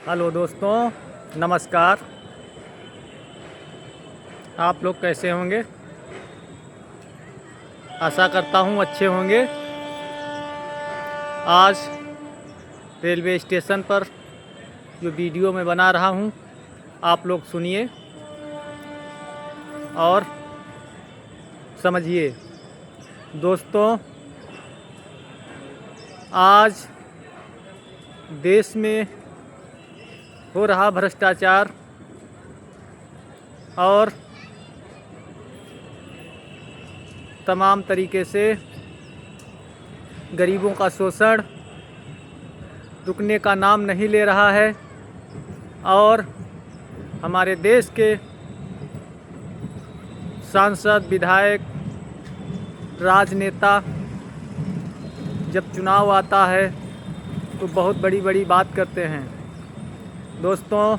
Hello दोस्तों, नमस्कार। आप लोग कैसे होंगे? आशा करता हूँ अच्छे होंगे। आज रेलवे स्टेशन पर जो वीडियो मैं बना रहा हूँ, आप लोग सुनिए और समझिए। दोस्तों, आज देश में हो रहा भ्रष्टाचार और तमाम तरीके से गरीबों का शोषण रुकने का नाम नहीं ले रहा है और हमारे देश के सांसद, विधायक, राजनेता जब चुनाव आता है तो बहुत बड़ी बड़ी बात करते हैं। दोस्तों,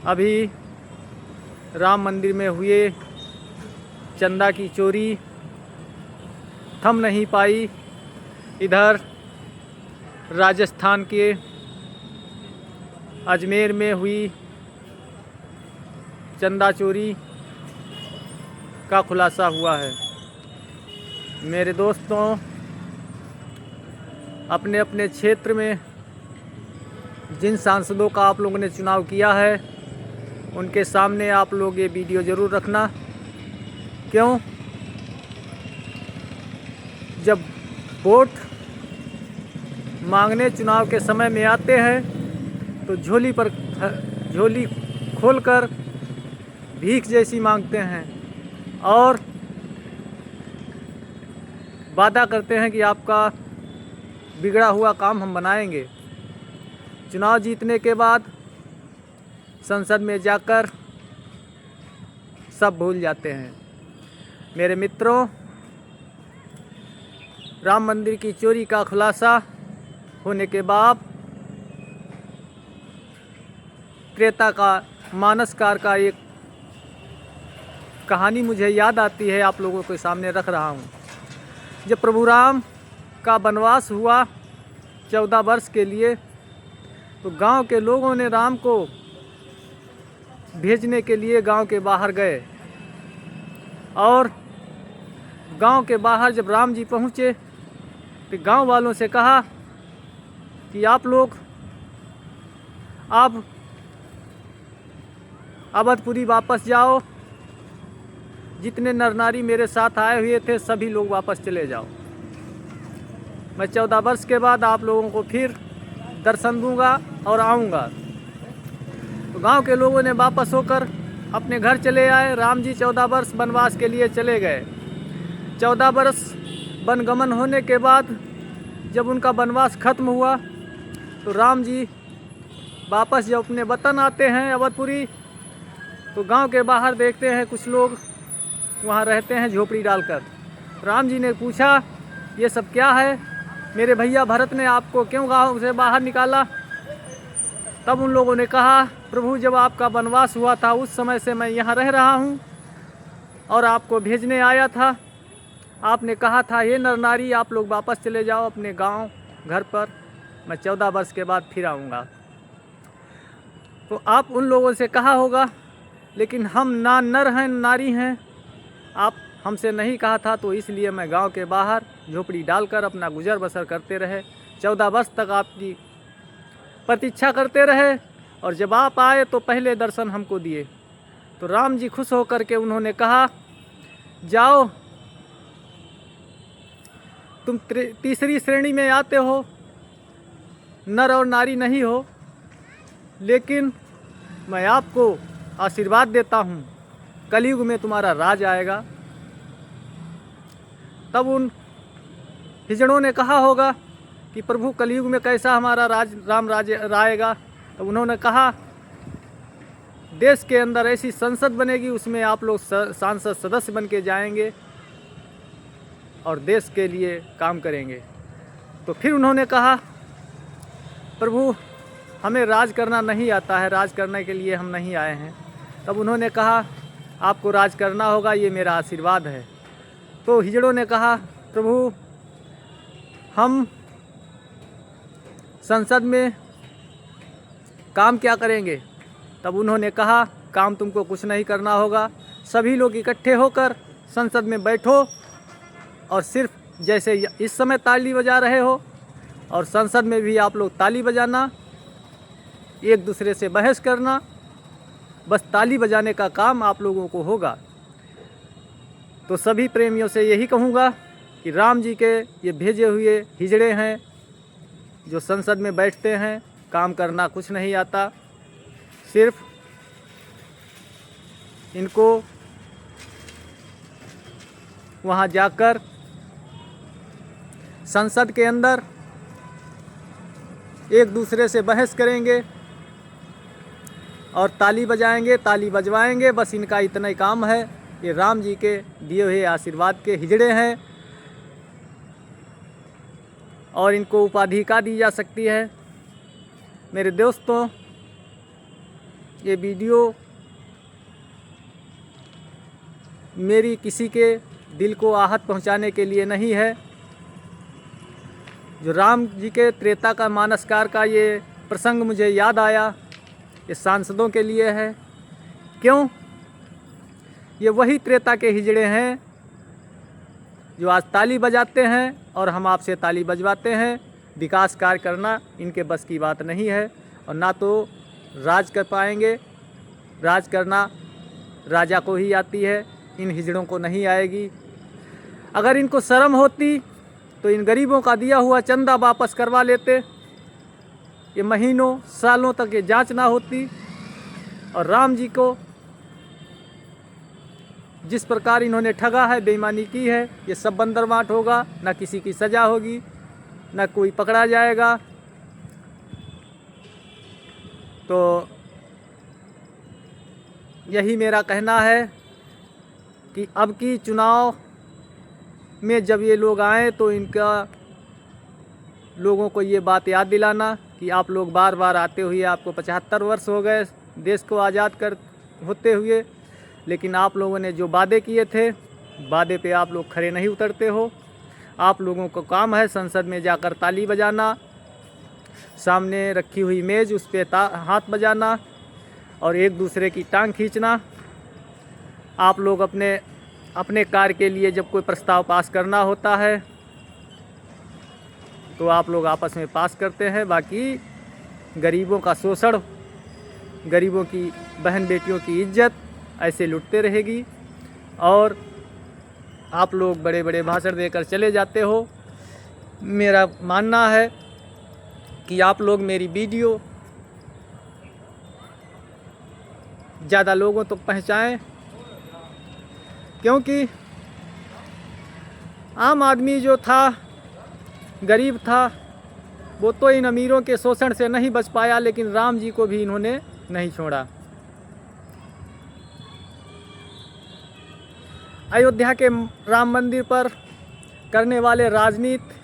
अभी राम मंदिर में हुए चंदा की चोरी थम नहीं पाई। इधर राजस्थान के अजमेर में हुई चंदा चोरी का खुलासा हुआ है। मेरे दोस्तों, अपने अपने क्षेत्र में जिन सांसदों का आप लोगों ने चुनाव किया है, उनके सामने आप लोग ये वीडियो ज़रूर रखना। क्यों? जब वोट मांगने चुनाव के समय में आते हैं तो झोली खोलकर भीख जैसी मांगते हैं और वादा करते हैं कि आपका बिगड़ा हुआ काम हम बनाएंगे। चुनाव जीतने के बाद संसद में जाकर सब भूल जाते हैं। मेरे मित्रों, राम मंदिर की चोरी का खुलासा होने के बाद त्रेता का मानसकार का एक कहानी मुझे याद आती है, आप लोगों के सामने रख रहा हूँ। जब प्रभु राम का वनवास हुआ 14 वर्ष के लिए, तो गांव के लोगों ने राम को भेजने के लिए गांव के बाहर गए और गांव के बाहर जब राम जी पहुँचे तो गांव वालों से कहा कि आप लोग अब अवधपुरी वापस जाओ। जितने नर नारी मेरे साथ आए हुए थे सभी लोग वापस चले जाओ। मैं 14 वर्ष के बाद आप लोगों को फिर दर्शन दूंगा और आऊँगा। तो गांव के लोगों ने वापस होकर अपने घर चले आए। राम जी 14 वर्ष वनवास के लिए चले गए। 14 वर्ष वनगमन होने के बाद जब उनका वनवास खत्म हुआ तो राम जी वापस जब अपने वतन आते हैं अवधपुरी, तो गांव के बाहर देखते हैं कुछ लोग वहां रहते हैं झोपड़ी डालकर। राम जी ने पूछा, ये सब क्या है? मेरे भैया भरत ने आपको क्यों गांव से बाहर निकाला? तब उन लोगों ने कहा, प्रभु, जब आपका वनवास हुआ था उस समय से मैं यहाँ रह रहा हूँ और आपको भेजने आया था। आपने कहा था, ये नर नारी आप लोग वापस चले जाओ अपने गांव घर पर, मैं 14 वर्ष के बाद फिर आऊँगा। तो आप उन लोगों से कहा होगा, लेकिन हम ना नर हैं नारी हैं, आप हमसे नहीं कहा था, तो इसलिए मैं गांव के बाहर झोपड़ी डालकर अपना गुजर बसर करते रहे। 14 वर्ष तक आपकी प्रतीक्षा करते रहे और जब आप आए तो पहले दर्शन हमको दिए। तो राम जी खुश होकर के उन्होंने कहा, जाओ, तुम तीसरी श्रेणी में आते हो, नर और नारी नहीं हो, लेकिन मैं आपको आशीर्वाद देता हूँ, कलयुग में तुम्हारा राज आएगा। तब उन हिजड़ों ने कहा होगा कि प्रभु, कलयुग में कैसा हमारा राम राज्य आएगा? तो उन्होंने कहा, देश के अंदर ऐसी संसद बनेगी, उसमें आप लोग सांसद सदस्य बन के जाएंगे और देश के लिए काम करेंगे। तो फिर उन्होंने कहा, प्रभु, हमें राज करना नहीं आता है, राज करने के लिए हम नहीं आए हैं। तब उन्होंने कहा, आपको राज करना होगा, ये मेरा आशीर्वाद है। तो हिजड़ों ने कहा, प्रभु, हम संसद में काम क्या करेंगे? तब उन्होंने कहा काम तुमको कुछ नहीं करना होगा, सभी लोग इकट्ठे होकर संसद में बैठो और सिर्फ जैसे इस समय ताली बजा रहे हो और संसद में भी आप लोग ताली बजाना, एक दूसरे से बहस करना, बस ताली बजाने का काम आप लोगों को होगा। तो सभी प्रेमियों से यही कहूँगा कि राम जी के ये भेजे हुए हिजड़े हैं जो संसद में बैठते हैं, काम करना कुछ नहीं आता, सिर्फ इनको वहाँ जाकर संसद के अंदर एक दूसरे से बहस करेंगे और ताली बजाएंगे, ताली बजवाएंगे, बस इनका इतना ही काम है। ये राम जी के दिए हुए आशीर्वाद के हिजड़े हैं और इनको उपाधि का दी जा सकती है। मेरे दोस्तों, ये वीडियो मेरी किसी के दिल को आहत पहुंचाने के लिए नहीं है। जो राम जी के त्रेता का मानसकार का ये प्रसंग मुझे याद आया, ये सांसदों के लिए है। क्यों? ये वही त्रेता के हिजड़े हैं जो आज ताली बजाते हैं और हम आपसे ताली बजवाते हैं। विकास कार्य करना इनके बस की बात नहीं है और ना तो राज कर पाएंगे। राज करना राजा को ही आती है, इन हिजड़ों को नहीं आएगी। अगर इनको शर्म होती तो इन गरीबों का दिया हुआ चंदा वापस करवा लेते, ये महीनों सालों तक ये जांच ना होती। और राम जी को जिस प्रकार इन्होंने ठगा है, बेईमानी की है, ये सब बंदरवाट होगा, ना किसी की सज़ा होगी, ना कोई पकड़ा जाएगा। तो यही मेरा कहना है कि अब की चुनाव में जब ये लोग आए तो इनका लोगों को ये बात याद दिलाना कि आप लोग बार बार आते हुए, आपको 75 वर्ष हो गए देश को आज़ाद कर होते हुए, लेकिन आप लोगों ने जो वादे किए थे, वादे पे आप लोग खरे नहीं उतरते हो। आप लोगों को काम है संसद में जाकर ताली बजाना, सामने रखी हुई मेज़ उस पर हाथ बजाना और एक दूसरे की टांग खींचना। आप लोग अपने कार्य के लिए जब कोई प्रस्ताव पास करना होता है तो आप लोग आपस में पास करते हैं, बाकी गरीबों का शोषण, गरीबों की बहन बेटियों की इज्जत ऐसे लुटते रहेगी और आप लोग बड़े बड़े भाषण देकर चले जाते हो। मेरा मानना है कि आप लोग मेरी वीडियो ज़्यादा लोगों तक पहुँचाएं, क्योंकि आम आदमी जो था, गरीब था, वो तो इन अमीरों के शोषण से नहीं बच पाया, लेकिन राम जी को भी इन्होंने नहीं छोड़ा। अयोध्या के राम मंदिर पर करने वाले राजनीति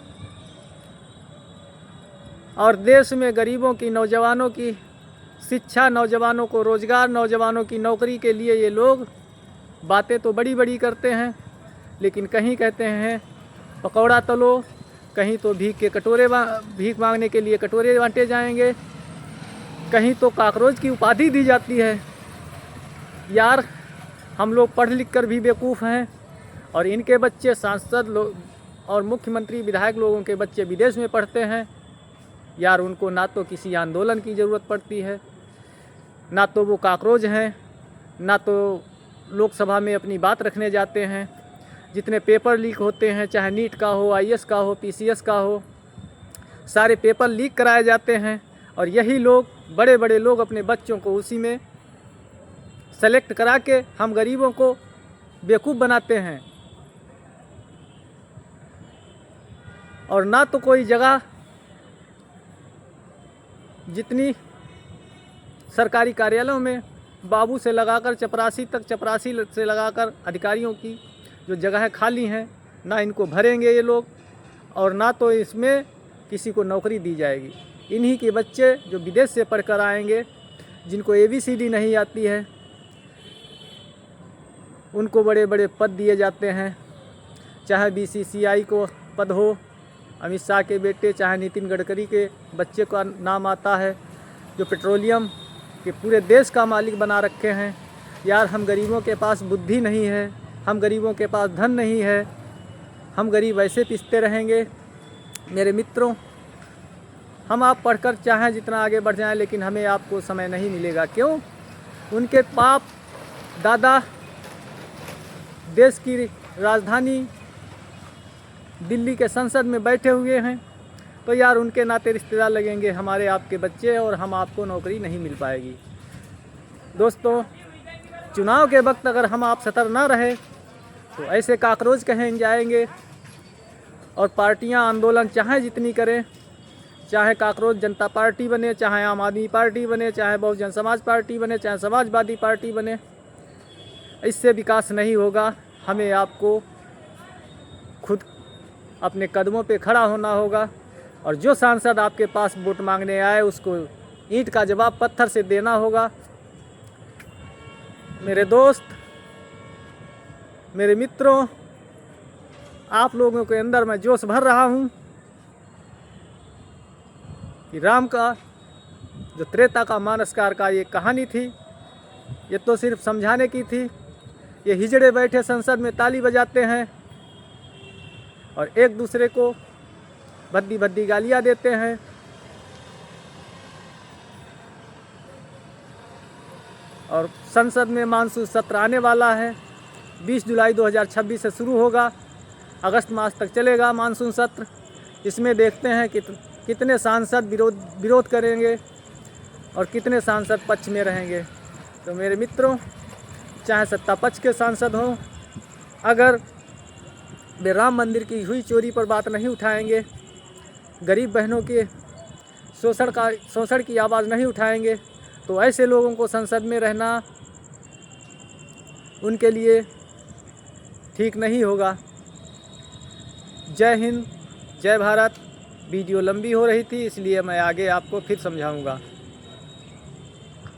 और देश में गरीबों की, नौजवानों की शिक्षा, नौजवानों को रोज़गार, नौजवानों की नौकरी के लिए ये लोग बातें तो बड़ी बड़ी करते हैं, लेकिन कहीं कहते हैं पकौड़ा तलो, कहीं तो भीख मांगने के लिए कटोरे बांटे जाएंगे, कहीं तो काकरोच की उपाधि दी जाती है। यार, हम लोग पढ़ लिख कर भी बेवकूफ़ हैं और इनके बच्चे सांसद लोग और मुख्यमंत्री विधायक लोगों के बच्चे विदेश में पढ़ते हैं। यार, उनको ना तो किसी आंदोलन की ज़रूरत पड़ती है, ना तो वो काकरोच हैं, ना तो लोकसभा में अपनी बात रखने जाते हैं। जितने पेपर लीक होते हैं, चाहे नीट का हो, IAS का हो, PCS का हो, सारे पेपर लीक कराए जाते हैं और यही लोग, बड़े बड़े लोग अपने बच्चों को उसी में सेलेक्ट करा के हम गरीबों को बेवकूफ़ बनाते हैं। और ना तो कोई जगह, जितनी सरकारी कार्यालयों में बाबू से लगाकर चपरासी तक, चपरासी से लगाकर अधिकारियों की जो जगह खाली हैं, ना इनको भरेंगे ये लोग और ना तो इसमें किसी को नौकरी दी जाएगी। इन्हीं के बच्चे जो विदेश से पढ़कर आएंगे, जिनको ABCD नहीं आती है, उनको बड़े बड़े पद दिए जाते हैं, चाहे BCCI को पद हो, अमित शाह के बेटे, चाहे नितिन गडकरी के बच्चे का नाम आता है, जो पेट्रोलियम के पूरे देश का मालिक बना रखे हैं। यार हम गरीबों के पास बुद्धि नहीं है, हम गरीबों के पास धन नहीं है, हम गरीब ऐसे पिसते रहेंगे। मेरे मित्रों, हम आप पढ़कर चाहें जितना आगे बढ़ जाएं, लेकिन हमें आपको समय नहीं मिलेगा। क्यों? उनके बाप दादा देश की राजधानी दिल्ली के संसद में बैठे हुए हैं, तो यार उनके नाते रिश्तेदार लगेंगे हमारे आपके बच्चे, और हम आपको नौकरी नहीं मिल पाएगी। दोस्तों, चुनाव के वक्त अगर हम आप सतर्क ना रहे तो ऐसे काकरोच कहें जाएंगे, और पार्टियां आंदोलन चाहे जितनी करें, चाहे काकरोच जनता पार्टी बने, चाहे आम आदमी पार्टी बने, चाहे बहुजन समाज पार्टी बने, चाहे समाजवादी पार्टी बने, इससे विकास नहीं होगा। हमें आपको खुद अपने कदमों पे खड़ा होना होगा, और जो सांसद आपके पास वोट मांगने आए उसको ईंट का जवाब पत्थर से देना होगा। मेरे दोस्त, मेरे मित्रों, आप लोगों के अंदर मैं जोश भर रहा हूँ कि राम का जो त्रेता का मानसकार का ये कहानी थी, ये तो सिर्फ समझाने की थी। ये हिजड़े बैठे संसद में ताली बजाते हैं और एक दूसरे को भद्दी भद्दी गालियाँ देते हैं। और संसद में मानसून सत्र आने वाला है, 20 जुलाई 2026 से शुरू होगा, अगस्त मास तक चलेगा मानसून सत्र। इसमें देखते हैं कि कितने सांसद विरोध करेंगे और कितने सांसद पक्ष में रहेंगे। तो मेरे मित्रों, चाहे सत्ता पक्ष के सांसद हों, अगर वे राम मंदिर की हुई चोरी पर बात नहीं उठाएंगे, गरीब बहनों के शोषण की आवाज़ नहीं उठाएंगे, तो ऐसे लोगों को संसद में रहना उनके लिए ठीक नहीं होगा। जय हिंद, जय भारत। वीडियो लंबी हो रही थी, इसलिए मैं आगे आपको फिर समझाऊंगा।